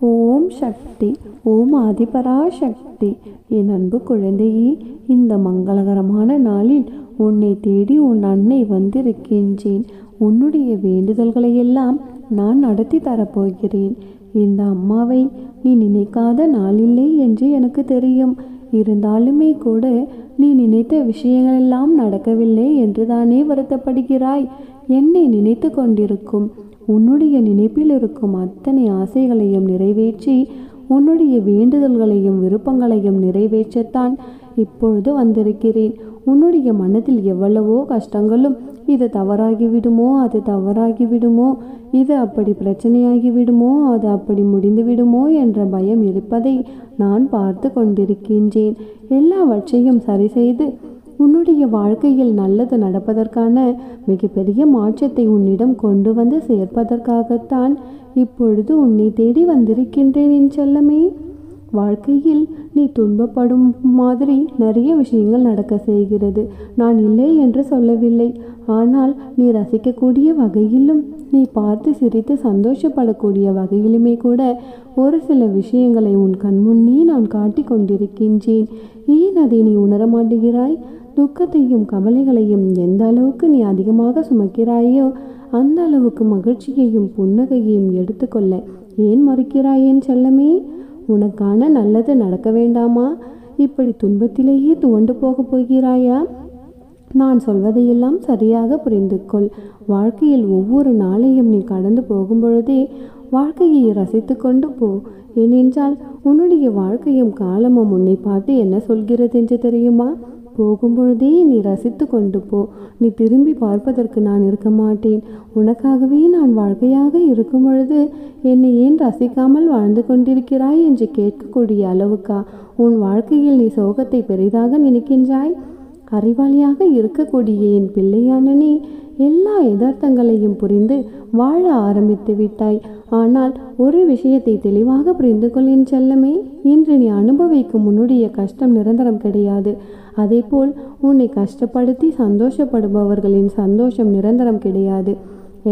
ஓம் சக்தி. ஓம் ஆதிபராசக்தி. என் அன்பு குழந்தையே, இந்த மங்களகரமான நாளில் உன்னை தேடி உன் அன்னை வந்திருக்கின்றேன். உன்னுடைய வேண்டுதல்களையெல்லாம் நான் நடத்தி தரப்போகிறேன். இந்த அம்மாவை நீ நினைக்காத நாளில்லை என்று எனக்கு தெரியும். இருந்தாலுமே கூட நீ நினைத்த விஷயங்களெல்லாம் நடக்கவில்லை என்று தானே வருத்தப்படுகிறாய். என்னை நினைத்து கொண்டிருக்கும் உன்னுடைய நினைப்பில் இருக்கும் அத்தனை ஆசைகளையும் நிறைவேற்றி உன்னுடைய வேண்டுதல்களையும் விருப்பங்களையும் நிறைவேற்றத்தான் இப்பொழுது வந்திருக்கிறேன். உன்னுடைய மனதில் எவ்வளவோ கஷ்டங்களும், இது தவறாகிவிடுமோ, அது தவறாகிவிடுமோ, இது அப்படி பிரச்சனையாகிவிடுமோ, அது அப்படி முடிந்து விடுமோ என்ற பயம் இருப்பதை நான் பார்த்து கொண்டிருக்கின்றேன். எல்லாவற்றையும் சரி செய்து உன்னுடைய வாழ்க்கையில் நல்லது நடப்பதற்கான மிகப்பெரிய மாற்றத்தை உன்னிடம் கொண்டு வந்து சேர்ப்பதற்காகத்தான் இப்பொழுது உன்னை தேடி வந்திருக்கின்றேன் என் செல்லமே. வாழ்க்கையில் நீ துன்பப்படும் மாதிரி நிறைய விஷயங்கள் நடக்க செய்கிறது. நான் இல்லை என்று சொல்லவில்லை. ஆனால் நீ ரசிக்கக்கூடிய வகையிலும், நீ பார்த்து சிரித்து சந்தோஷப்படக்கூடிய வகையிலுமே கூட ஒரு சில விஷயங்களை உன் கண்முன்னே நான் காட்டி கொண்டிருக்கின்றேன். ஏன் அதை நீ உணர மாட்டேங்கிறாய்? துக்கத்தையும் கவலைகளையும் எந்த அளவுக்கு நீ அதிகமாக சுமக்கிறாயோ அந்த அளவுக்கு மகிழ்ச்சியையும் புன்னகையையும் எடுத்துக்கொள்ள ஏன் மறுக்கிறாய் என் செல்லமே? உனக்கான நல்லது நடக்க வேண்டாமா? இப்படி துன்பத்திலேயே துவண்டு போகப் போகிறாயா? நான் சொல்வதையெல்லாம் சரியாக புரிந்து கொள். வாழ்க்கையில் ஒவ்வொரு நாளையும் நீ கடந்து போகும் பொழுதே வாழ்க்கையை ரசித்து கொண்டு போ. ஏனென்றால் உன்னுடைய வாழ்க்கையும் காலமும் உன்னை பார்த்து என்ன சொல்கிறது என்று தெரியுமா? போகும்பொழுதே நீ ரசித்து கொண்டு போ. நீ திரும்பி பார்ப்பதற்கு நான் இருக்க மாட்டேன். உனக்காகவே நான் வாழ்க்கையாக இருக்கும் பொழுது என்னை ஏன் ரசிக்காமல் வாழ்ந்து கொண்டிருக்கிறாய் என்று கேட்கக்கூடிய அளவுக்கா உன் வாழ்க்கையில் நீ சோகத்தை பெரிதாக நினைக்கின்றாய்? அறிவாளியாக இருக்கக்கூடிய என் பிள்ளையான நீ எல்லா யதார்த்தங்களையும் புரிந்து வாழ ஆரம்பித்து விட்டாய். ஆனால் ஒரு விஷயத்தை தெளிவாக புரிந்து கொள் என் செல்லமே. இன்று நீ அனுபவிக்கும் உன்னுடைய கஷ்டம் நிரந்தரம் கிடையாது. அதேபோல் உன்னை கஷ்டப்படுத்தி சந்தோஷப்படுபவர்களின் சந்தோஷம் நிரந்தரம் கிடையாது.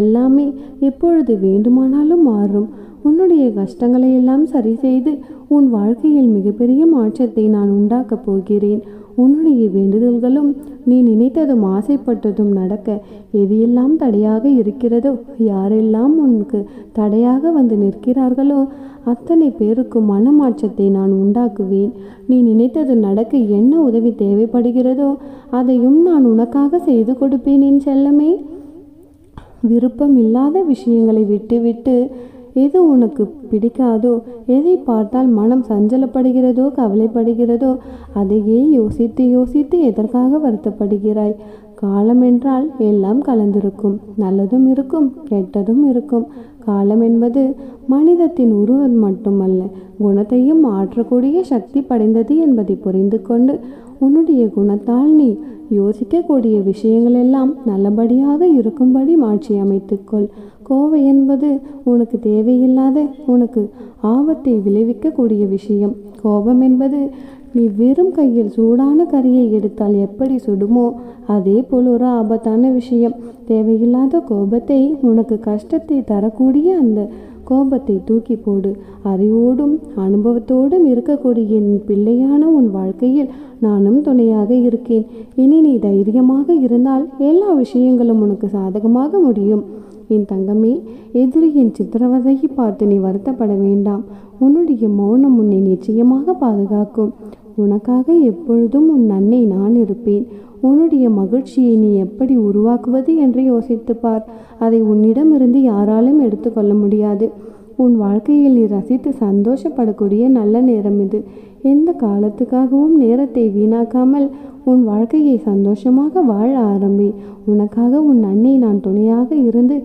எல்லாமே எப்பொழுது வேண்டுமானாலும் மாறும். உன்னுடைய கஷ்டங்களை எல்லாம் சரி செய்து உன் வாழ்க்கையில் மிகப்பெரிய மாற்றத்தை நான் உண்டாக்கப் போகிறேன். உன்னுடைய வேண்டுதல்களும் நீ நினைத்ததும் ஆசைப்பட்டதும் நடக்க எது எல்லாம் தடையாக இருக்கிறதோ, யாரெல்லாம் உனக்கு தடையாக வந்து நிற்கிறார்களோ அத்தனை பேருக்கும் மனமாற்றத்தை நான் உண்டாக்குவேன். நீ நினைத்தது நடக்க என்ன உதவி தேவைப்படுகிறதோ அதையும் நான் உனக்காக செய்து கொடுப்பேன் என் செல்லமே. விருப்பம் இல்லாத விஷயங்களை விட்டுவிட்டு எது உனக்கு பிடிக்காதோ, எதை பார்த்தால் மனம் சஞ்சலப்படுகிறதோ, கவலைப்படுகிறதோ அதையே யோசித்து யோசித்து எதற்காக வருத்தப்படுகிறாய்? காலம் என்றால் எல்லாம் கலந்திருக்கும். நல்லதும் இருக்கும், கெட்டதும் இருக்கும். காலம் என்பது மனிதத்தின் உருவம் மட்டுமல்ல, குணத்தையும் மாற்றக்கூடிய சக்தி படைந்தது என்பதை புரிந்து கொண்டு உன்னுடைய குணத்தால் நீ யோசிக்கக்கூடிய விஷயங்கள் எல்லாம் நல்லபடியாக இருக்கும்படி மாற்றி அமைத்துக்கொள். கோவை என்பது உனக்கு தேவையில்லாத, உனக்கு ஆபத்தை விளைவிக்கக்கூடிய விஷயம். கோபம் என்பது நீ வெறும் கையில் சூடான கரியை எடுத்தால் எப்படி சுடுமோ அதே போல் ஒரு ஆபத்தான விஷயம். தேவையில்லாத கோபத்தை, உனக்கு கஷ்டத்தை தரக்கூடிய அந்த கோபத்தை தூக்கி போடு. அறிவோடும் அனுபவத்தோடும் இருக்கக்கூடிய என் பிள்ளையான உன் வாழ்க்கையில் நானும் துணையாக இருக்கேன். இனி நீ தைரியமாக இருந்தால் எல்லா விஷயங்களும் உனக்கு சாதகமாக முடியும். என் தங்கமே, எதிரியின் சித்திரவதையை பார்த்து நீ வருத்தப்பட வேண்டாம். உன்னுடைய மௌனம் உன்னை நிச்சயமாக பாதுகாக்கும். உனக்காக எப்பொழுதும் உன் அன்னை நான் இருப்பேன். உன்னுடைய மகிழ்ச்சியை நீ எப்படி உருவாக்குவது என்று யோசித்து பார். அதை உன்னிடமிருந்து யாராலும் எடுத்துக்கொள்ள முடியாது. உன் வாழ்க்கையில் நீ ரசித்து சந்தோஷப்படக்கூடிய நல்ல நேரம் இது. எந்த காலத்துக்காகவும் நேரத்தை வீணாக்காமல் உன் வாழ்க்கையை சந்தோஷமாக வாழ ஆரம்பி. உனக்காக உன் அன்னை நான் துணையாக இருந்து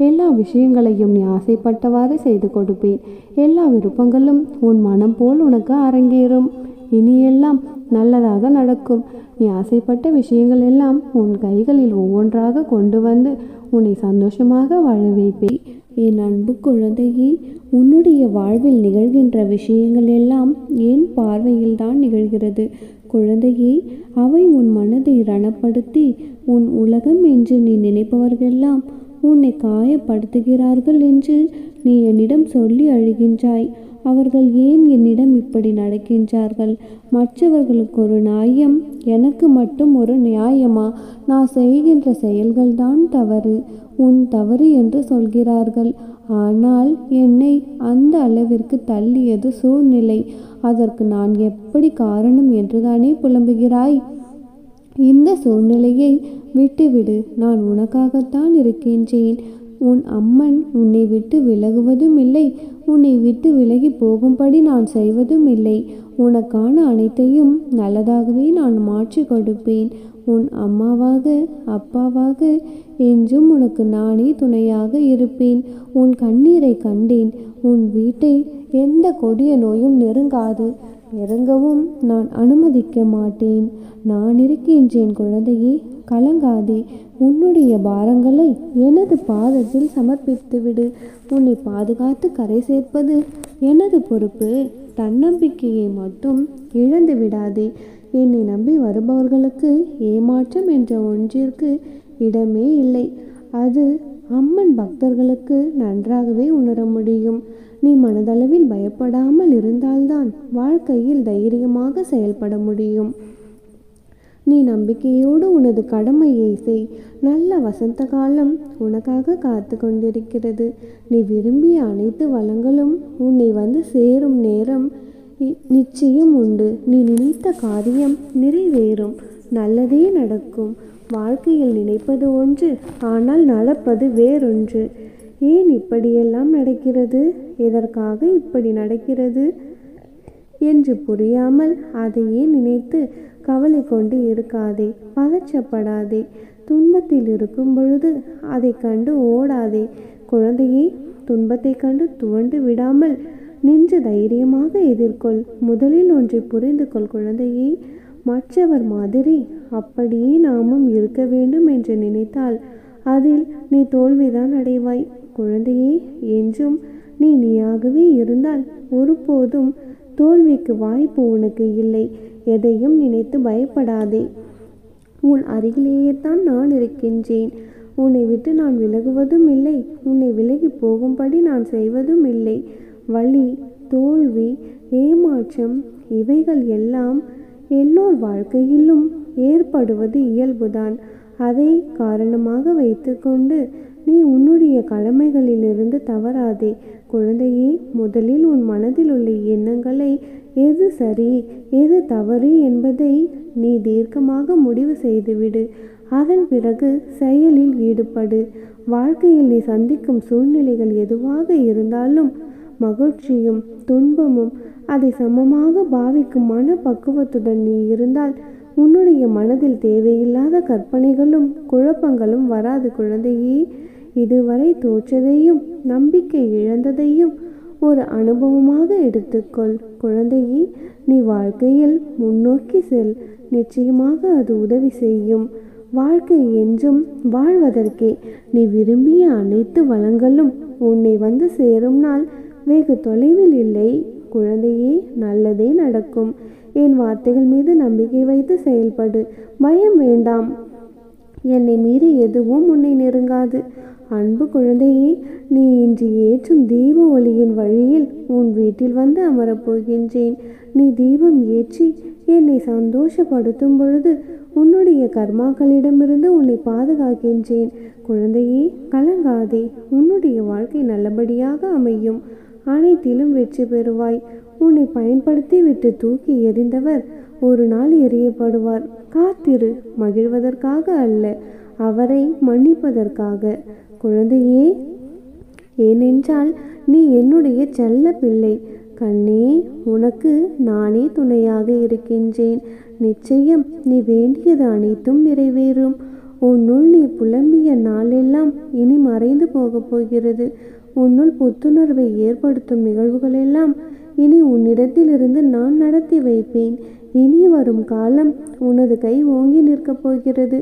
எல்லா விஷயங்களையும் நீ ஆசைப்பட்டவாறு செய்து கொடுப்பேன். எல்லா விருப்பங்களும் உன் மனம் போல் உனக்கு அரங்கேறும். இனியெல்லாம் நல்லதாக நடக்கும். நீ ஆசைப்பட்ட விஷயங்கள் எல்லாம் உன் கைகளில் ஒவ்வொன்றாக கொண்டு வந்து உன்னை சந்தோஷமாக வாழ வைப்பேன். என் அன்பு குழந்தையே, உன்னுடைய வாழ்வில் நிகழ்கின்ற விஷயங்கள் எல்லாம் என் பார்வையில் தான் நிகழ்கிறது. குழந்தையே, அவை உன் மனதை ரணப்படுத்தி உன் உலகம் என்று நீ நினைப்பவர்களெல்லாம் உன்னை காயப்படுத்துகிறார்கள் என்று நீ என்னிடம் சொல்லி அழுகின்றாய். அவர்கள் ஏன் என்னிடம் இப்படி நடக்கின்றார்கள்? மற்றவர்களுக்கு ஒரு நியாயம், எனக்கு மட்டும் ஒரு நியாயமா? நான் செய்கின்ற செயல்கள்தான் தவறு, உன் தவறு என்று சொல்கிறார்கள். ஆனால் என்னை அந்த அளவிற்கு தள்ளியது சூழ்நிலை. அதற்கு நான் எப்படி காரணம் என்றுதானே புலம்புகிறாய்? இந்த சூழ்நிலையை விட்டுவிடு. நான் உனக்காகத்தான் இருக்கின்றேன். உன் அம்மன் உன்னை விட்டு விலகுவதும் இல்லை, உன்னை விட்டு விலகி போகும்படி நான் செய்வதும் இல்லை. உனக்கான அனைத்தையும் நல்லதாகவே நான் மாற்றி கொடுப்பேன். உன் அம்மாவாக அப்பாவாக என்றும் உனக்கு நானே துணையாக இருப்பேன். உன் கண்ணீரை கண்டேன். உன் வீட்டை எந்த கொடிய நோயும் நெருங்காது, நெருங்கவும் நான் அனுமதிக்க மாட்டேன். நான் இருக்கின்றேன் குழந்தையே, கலங்காதே. உன்னுடைய பாரங்களை எனது பாதத்தில் சமர்ப்பித்துவிடு. உன்னை பாதுகாத்து கரை சேர்ப்பது எனது பொறுப்பு. தன்னம்பிக்கையை மட்டும் இழந்து விடாதே. என்னை நம்பி வருபவர்களுக்கு ஏமாற்றம் என்ற ஒன்றிற்கு இடமே இல்லை. அது அம்மன் பக்தர்களுக்கு நன்றாகவே உணர முடியும். நீ மனதளவில் பயப்படாமல் இருந்தால்தான் வாழ்க்கையில் தைரியமாக செயல்பட முடியும். நீ நம்பிக்கையோடு உனது கடமையை செய். நல்ல வசந்த காலம் உனக்காக காத்து கொண்டிருக்கிறது. நீ விரும்பிய அனைத்து வளங்களும் உன்னை வந்து சேரும் நேரம் நிச்சயம் உண்டு. நீ நினைத்த காரியம் நிறைவேறும், நல்லதே நடக்கும். வாழ்க்கையில் நினைப்பது ஒன்று, ஆனால் நடப்பது வேறொன்று. ஏன் இப்படியெல்லாம் நடக்கிறது, எதற்காக இப்படி நடக்கிறது என்று புரியாமல் அதையே நினைத்து கவலை கொண்டு இருக்காதே, பதற்றப்படாதே. துன்பத்தில் இருக்கும் பொழுது அதை கண்டு ஓடாதே. குழந்தையே, துன்பத்தை கண்டு துவண்டு விடாமல் நின்று தைரியமாக எதிர்கொள். முதலில் ஒன்றை புரிந்து கொள் குழந்தையே, மற்றவர் மாதிரி அப்படியே நாமும் இருக்க வேண்டும் என்று நினைத்தால் அதில் நீ தோல்விதான் அடைவாய். குழந்தையே, என்றும் நீ நீயாகவே இருந்தால் ஒருபோதும் தோல்விக்கு வாய்ப்பு உனக்கு இல்லை. எதையும் நினைத்து பயப்படாதே. உன் அருகிலேயே தான் நான் இருக்கின்றேன். உன்னை விட்டு நான் விலகுவதும் இல்லை, உன்னை விலகி போகும்படி நான் செய்வதும் இல்லை. வலி, தோல்வி, ஏமாற்றம் இவைகள் எல்லாம் எல்லோர் வாழ்க்கையிலும் ஏற்படுவது இயல்புதான். அதை காரணமாக வைத்துக்கொண்டு நீ உன்னுடைய கடமைகளிலிருந்து தவறாதே. குழந்தையே, முதலில் உன் மனதில் உள்ள எண்ணங்களை எது சரி எது தவறு என்பதை நீ தீர்க்கமாக முடிவு செய்துவிடு. அதன் பிறகு செயலில் ஈடுபடு. வாழ்க்கையில் நீ சந்திக்கும் சூழ்நிலைகள் எதுவாக இருந்தாலும் மகிழ்ச்சியும் துன்பமும் அதை சமமாக பாவிக்கும் மனப்பக்குவத்துடன் நீ இருந்தால் உன்னுடைய மனதில் தேவையில்லாத கற்பனைகளும் குழப்பங்களும் வராது. குழந்தையே, இதுவரை தோற்றதையும் நம்பிக்கை இழந்ததையும் ஒரு அனுபவமாக எடுத்துக்கொள். குழந்தையே, நீ வாழ்க்கையில் முன்னோக்கி செல். நிச்சயமாக அது உதவி செய்யும். வாழ்க்கை என்றும் வாழ்வதற்கே. நீ விரும்பிய அனைத்து வளங்களும் உன்னை வந்து சேரும் நாள் வெகு தொலைவில் இல்லை. குழந்தையே, நல்லதே நடக்கும். என் வார்த்தைகள் மீது நம்பிக்கை வைத்து செயல்படு. பயம் வேண்டாம். என்னை மீறி எதுவும் உன்னை நெருங்காது. அன்பு குழந்தையே, நீ இன்று ஏற்றும் தீப ஒளியின் வழியில் உன் வீட்டில் வந்து அமரப்போகின்றேன். நீ தீபம் ஏற்றி என்னை சந்தோஷப்படுத்தும் பொழுது உன்னுடைய கர்மாக்களிடமிருந்து உன்னை பாதுகாக்கின்றேன். குழந்தையே, கலங்காதே. உன்னுடைய வாழ்க்கை நல்லபடியாக அமையும். அனைத்திலும் வெற்றி பெறுவாய். உன்னை பயன்படுத்தி விட்டு தூக்கி எறிந்தவர் ஒரு நாள் எறியப்படுவார். காத்திரு, மகிழ்வதற்காக அல்ல, அவரை மன்னிப்பதற்காக. குழந்தையே, ஏனென்றால் நீ என்னுடைய செல்ல பிள்ளை. கண்ணே, உனக்கு நானே துணையாக இருக்கின்றேன். நிச்சயம் நீ வேண்டியது அனைத்தும் நிறைவேறும். உன்னுள் நீ புலம்பிய நாளெல்லாம் இனி மறைந்து போகப் போகிறது. உன்னுள் புத்துணர்வை ஏற்படுத்தும் நிகழ்வுகளெல்லாம் இனி உன்னிடத்திலிருந்து நான் நடத்தி வைப்பேன். இனி வரும் காலம் உனது கை ஓங்கி நிற்கப் போகிறது.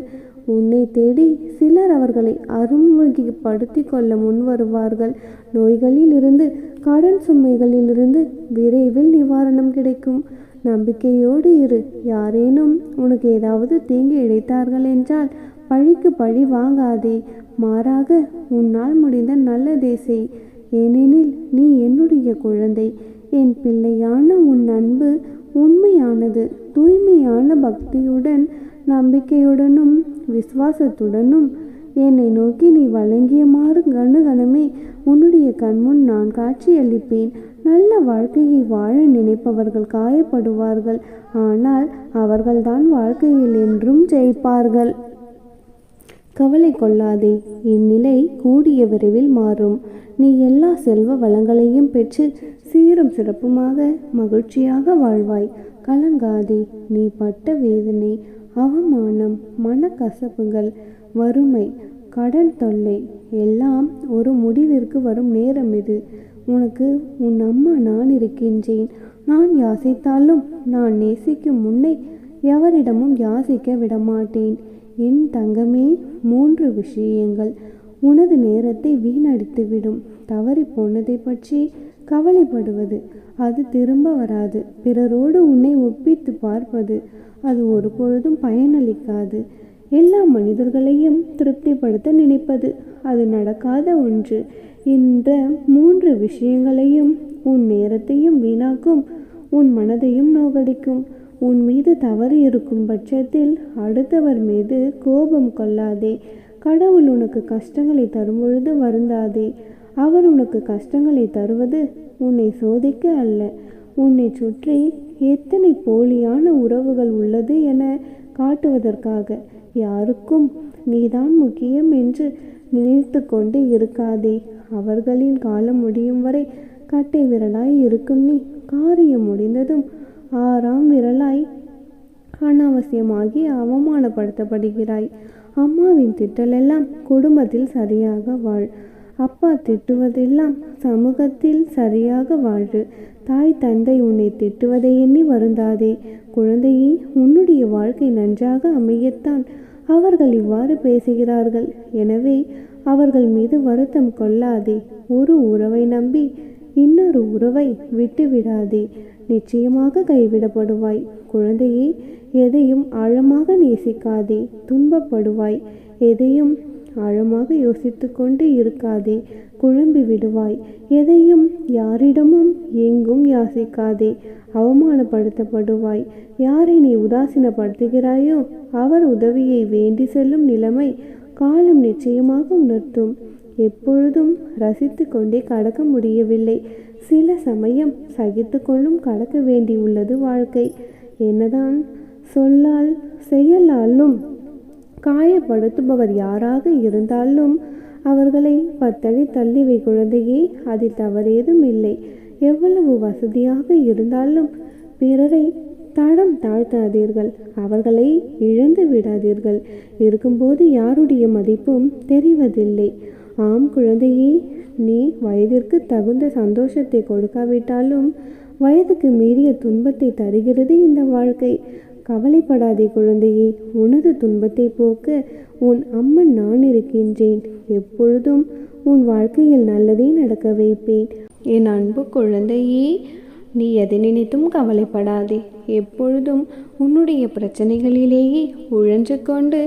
உன்னை தேடி சிலர் அவர்களை அறிமுகப்படுத்தி கொள்ள முன் வருவார்கள். நோய்களிலிருந்து கடன் சுமைகளிலிருந்து விரைவில் நிவாரணம் கிடைக்கும். நம்பிக்கையோடு இரு. யாரேனும் உனக்கு ஏதாவது தீங்கு இழைத்தார்கள் என்றால் பழிக்கு பழி வாங்காதே. மாறாக உன்னால் முடிந்த நல்லதே செய். ஏனெனில் நீ என்னுடைய குழந்தை. என் பிள்ளையான உன் அன்பு உண்மையானது. தூய்மையான பக்தியுடன், நம்பிக்கையுடனும் விசுவாசத்துடனும் என்னை நோக்கி நீ வழங்கியமாறு கணமே உன்னுடைய கண்முன் நான் காட்சியளிப்பேன். நல்ல வாழ்க்கையை வாழ நினைப்பவர்கள் காயப்படுவார்கள், ஆனால் அவர்கள்தான் வாழ்க்கையில் என்றும் ஜெயிப்பார்கள். கவலை கொள்ளாதே, இந்நிலை கூடிய விரைவில் மாறும். நீ எல்லா செல்வ வளங்களையும் பெற்று சீரும் சிறப்புமாக மகிழ்ச்சியாக வாழ்வாய். கலங்காதே. நீ பட்ட வேதனை, அவமானம், மனக்கசப்புகள், வறுமை, கடன் தொல்லை எல்லாம் ஒரு முடிவிற்கு வரும் நேரம் இது. உனக்கு உன் அம்மா நான் இருக்கின்றேன். நான் யாசித்தாலும் நான் நேசிக்கும் உன்னை எவரிடமும் யாசிக்க விடமாட்டேன். என் தங்கமே, 3 விஷயங்கள் உனது நேரத்தை வீணடித்துவிடும். தவறி போனதை பற்றி கவலைப்படுவது, அது திரும்ப வராது. பிறரோடு உன்னை ஒப்பித்து பார்ப்பது, அது ஒரு பொழுதும் பயனளிக்காது. எல்லா மனிதர்களையும் திருப்திப்படுத்த நினைப்பது, அது நடக்காத ஒன்று. இந்த 3 விஷயங்களையும் உன் நேரத்தையும் வீணாக்கும், உன் மனதையும் நோகடிக்கும். உன் மீது தவறு இருக்கும் பட்சத்தில் அடுத்தவர் மீது கோபம் கொள்ளாதே. கடவுள் உனக்கு கஷ்டங்களை தரும்பொழுது வருந்தாதே. அவர் உனக்கு கஷ்டங்களை தருவது உன்னை சோதிக்க அல்ல, உன்னை சுற்றி எத்தனை போலியான உறவுகள் உள்ளது என காட்டுவதற்காக. யாருக்கும் நீதான் முக்கியம் என்று நினைத்து கொண்டு இருக்காதே. அவர்களின் காலம் முடியும் வரை கட்டை விரலாய் இருக்கும் நீ, காரியம் முடிந்ததும் 6ஆம் விரலாய் அனாவசியமாகி அவமானப்படுத்தப்படுகிறாய். அம்மாவின் திட்டலெல்லாம் குடும்பத்தில் சரியாக வாழ். அப்பா திட்டுவதெல்லாம் சமூகத்தில் சரியாக வாழு. தாய் தந்தை உன்னை திட்டுவதை எண்ணி வருந்தாதே. குழந்தையே, உன்னுடைய வாழ்க்கை நன்றாக அமையத்தான் அவர்கள் இவ்வாறு பேசுகிறார்கள். எனவே அவர்கள் மீது வருத்தம் கொள்ளாதே. ஒரு உறவை நம்பி இன்னொரு உறவை விட்டுவிடாதே. நிச்சயமாக கைவிடப்படுவாய். குழந்தையே, எதையும் ஆழமாக நேசிக்காதே, துன்பப்படுவாய். எதையும் ஆழமாக யோசித்து கொண்டு இருக்காதே, குழம்பி விடுவாய். எதையும் யாரிடமும் எங்கும் யாசிக்காதே, அவமானப்படுத்தப்படுவாய். யாரை நீ உதாசீனப்படுத்துகிறாயோ அவர் உதவியை வேண்டி செல்லும் நிலைமை காலம் நிச்சயமாக உணர்த்தும். எப்பொழுதும் ரசித்து கொண்டே கடக்க முடியவில்லை. சில சமயம் சகித்து கொண்டும் கடக்க வேண்டியுள்ளது வாழ்க்கை. என்னதான் சொல்லால் செயலாலும் காயப்படுத்துபவர் யாராக இருந்தாலும் அவர்களை 10 அடி தள்ளிவை குழந்தையே, அதில் தவறேதும் இல்லை. எவ்வளவு வசதியாக இருந்தாலும் பிறரை தடம் தாழ்த்தாதீர்கள், அவர்களை இழந்து விடாதீர்கள். இருக்கும்போது யாருடைய மதிப்பும் தெரிவதில்லை. ஆம் குழந்தையே, நீ வயதிற்கு தகுந்த சந்தோஷத்தை கொடுக்காவிட்டாலும் வயதுக்கு மீறிய துன்பத்தை தருகிறது இந்த வாழ்க்கை. கவலைப்படாதே குழந்தையே, உனது துன்பத்தை போக்க உன் அம்மன் நான் இருக்கின்றேன். எப்பொழுதும் உன் வாழ்க்கையில் நல்லதே நடக்க வைப்பேன். என் அன்பு குழந்தையே, நீ எதை நினைத்தும் கவலைப்படாதே. எப்பொழுதும் உன்னுடைய பிரச்சனைகளிலேயே உழன்று கொண்டு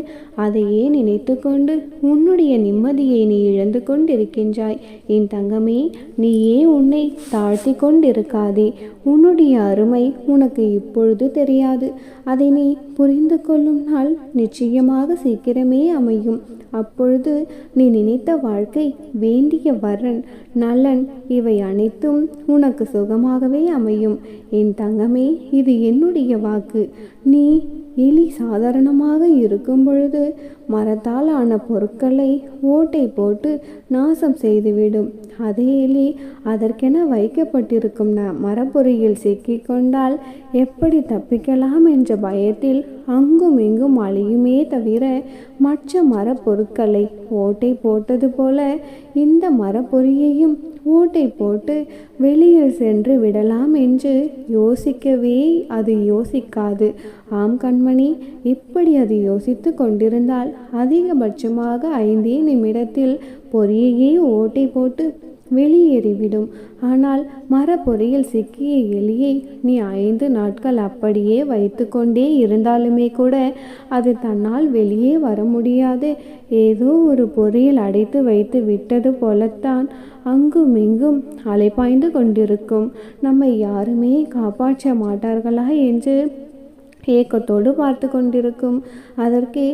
அதையே நினைத்து கொண்டு உன்னுடைய நிம்மதியை நீ இழந்து கொண்டிருக்கின்றாய். என் தங்கமே, நீயே உன்னை தாழ்த்தி கொண்டிருக்காதே. உன்னுடைய அருமை உனக்கு இப்பொழுது தெரியாது. அதை நீ புரிந்து கொள்ளும் நாள் நிச்சயமாக சீக்கிரமே அமையும். அப்பொழுது நீ நினைத்த வாழ்க்கை, வேண்டிய வரன், நலன் இவை அனைத்தும் உனக்கு சுகமாகவே அமையும். என் தங்கமே, இது என்னுடைய வாக்கு. நீ எலி சாதாரணமாக இருக்கும் பொழுது மரத்தால் ஆன பொருட்களை ஓட்டை போட்டு நாசம் செய்துவிடும். அதே எலி அதற்கென வைக்கப்பட்டிருக்கும் மரப்பொறியில் சிக்கிக்கொண்டால் எப்படி தப்பிக்கலாம் என்ற பயத்தில் அங்கும் இங்கும் அழியுமே தவிர மற்ற மரப்பொருட்களை ஓட்டை போட்டது போல இந்த மரப்பொறியையும் ஓட்டை போட்டு வெளியில் சென்று விடலாம் என்று யோசிக்கவே அது யோசிக்காது. ஆம் கண்மணி, இப்படி அது யோசித்து கொண்டிருந்தால் அதிகபட்சமாக 5 நிமிடத்தில் பொறியையே ஓட்டை போட்டு வெளியேறிவிடும். ஆனால் மரப்பொறியில் சிக்கிய எலியை நீ 5 நாட்கள் அப்படியே வைத்து கொண்டே இருந்தாலுமே கூட அது தன்னால் வெளியே வர முடியாது. ஏதோ ஒரு பொறியில் அடைத்து வைத்து விட்டது போலத்தான் அங்கும் இங்கும் அலைபாய்ந்து கொண்டிருக்கும். நம்மை யாருமே காப்பாற்ற மாட்டார்களா என்று ஏக்கத்தோடு பார்த்து கொண்டிருக்கும். அதற்கே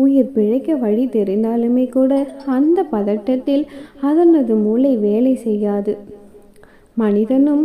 உயிர் பிழைக்க வழி தெரிந்தாலுமே கூட அந்த பதட்டத்தில் அதனது மூளை வேலை செய்யாது. மனிதனும்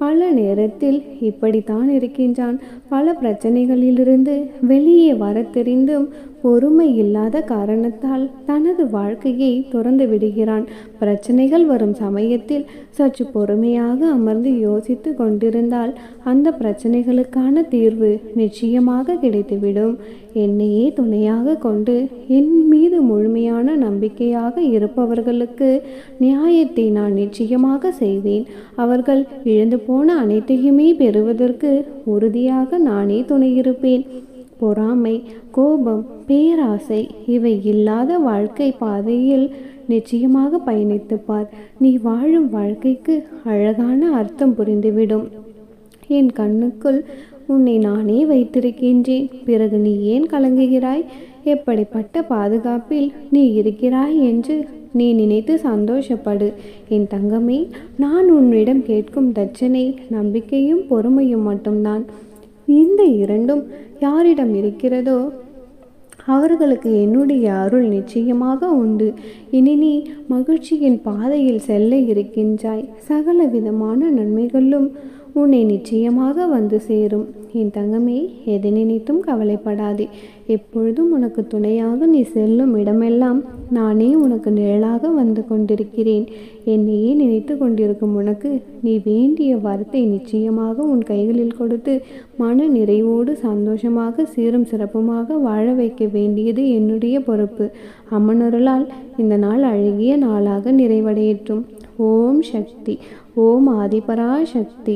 பல நேரத்தில் இப்படித்தான் இருக்கின்றான். பல பிரச்சனைகளிலிருந்து வெளியே வர தெரிந்தும் பொறுமை இல்லாத காரணத்தால் தனது வாழ்க்கையை துறந்து விடுகிறான். பிரச்சனைகள் வரும் சமயத்தில் சற்று பொறுமையாக அமர்ந்து யோசித்து கொண்டிருந்தால் அந்த பிரச்சனைகளுக்கான தீர்வு நிச்சயமாக கிடைத்துவிடும். என்னையே துணையாக கொண்டு என் மீது முழுமையான நம்பிக்கையாக இருப்பவர்களுக்கு நியாயத்தை நான் நிச்சயமாக செய்வேன். அவர்கள் இழந்து போன அனைத்தையுமே பெறுவதற்கு உறுதியாக நானே துணையிருப்பேன். பொறாமை, கோபம், பேராசை இவை இல்லாத வாழ்க்கை பாதையில் நிச்சயமாக பயணித்துப்பார். நீ வாழும் வாழ்க்கைக்கு அழகான அர்த்தம் புரிந்துவிடும். என் கண்ணுக்குள் உன்னை நானே வைத்திருக்கின்றேன். பிறகு நீ ஏன் கலங்குகிறாய்? எப்படிப்பட்ட பாதுகாப்பில் நீ இருக்கிறாய் என்று நீ நினைத்து சந்தோஷப்படு. என் தங்கமே, நான் உன்னிடம் கேட்கும் தட்சணை நம்பிக்கையும் பொறுமையும் மட்டும்தான். இந்த இரண்டும் யாரிடம் இருக்கிறதோ அவர்களுக்கு என்னுடைய அருள் நிச்சயமாக உண்டு. இனி நீ மகிழ்ச்சியின் பாதையில் செல்ல இருக்கின்றாய். சகல விதமான நன்மைகளும் உன்னை நிச்சயமாக வந்து சேரும். என் தங்கமே, எதை நினைத்தும் கவலைப்படாதே. எப்பொழுதும் உனக்கு துணையாக நீ செல்லும் இடமெல்லாம் நானே உனக்கு நிழலாக வந்து கொண்டிருக்கிறேன். என்னையே நினைத்து கொண்டிருக்கும் உனக்கு நீ வேண்டிய வரத்தை நிச்சயமாக உன் கைகளில் கொடுத்து மன நிறைவோடு சந்தோஷமாக சீரும் சிறப்புமாக வாழ வைக்க வேண்டியது என்னுடைய பொறுப்பு. அம்மனருளால் இந்த நாள் அழகிய நாளாக நிறைவடையட்டும். ஓம் சக்தி. ஓம் ஆதிபராசக்தி.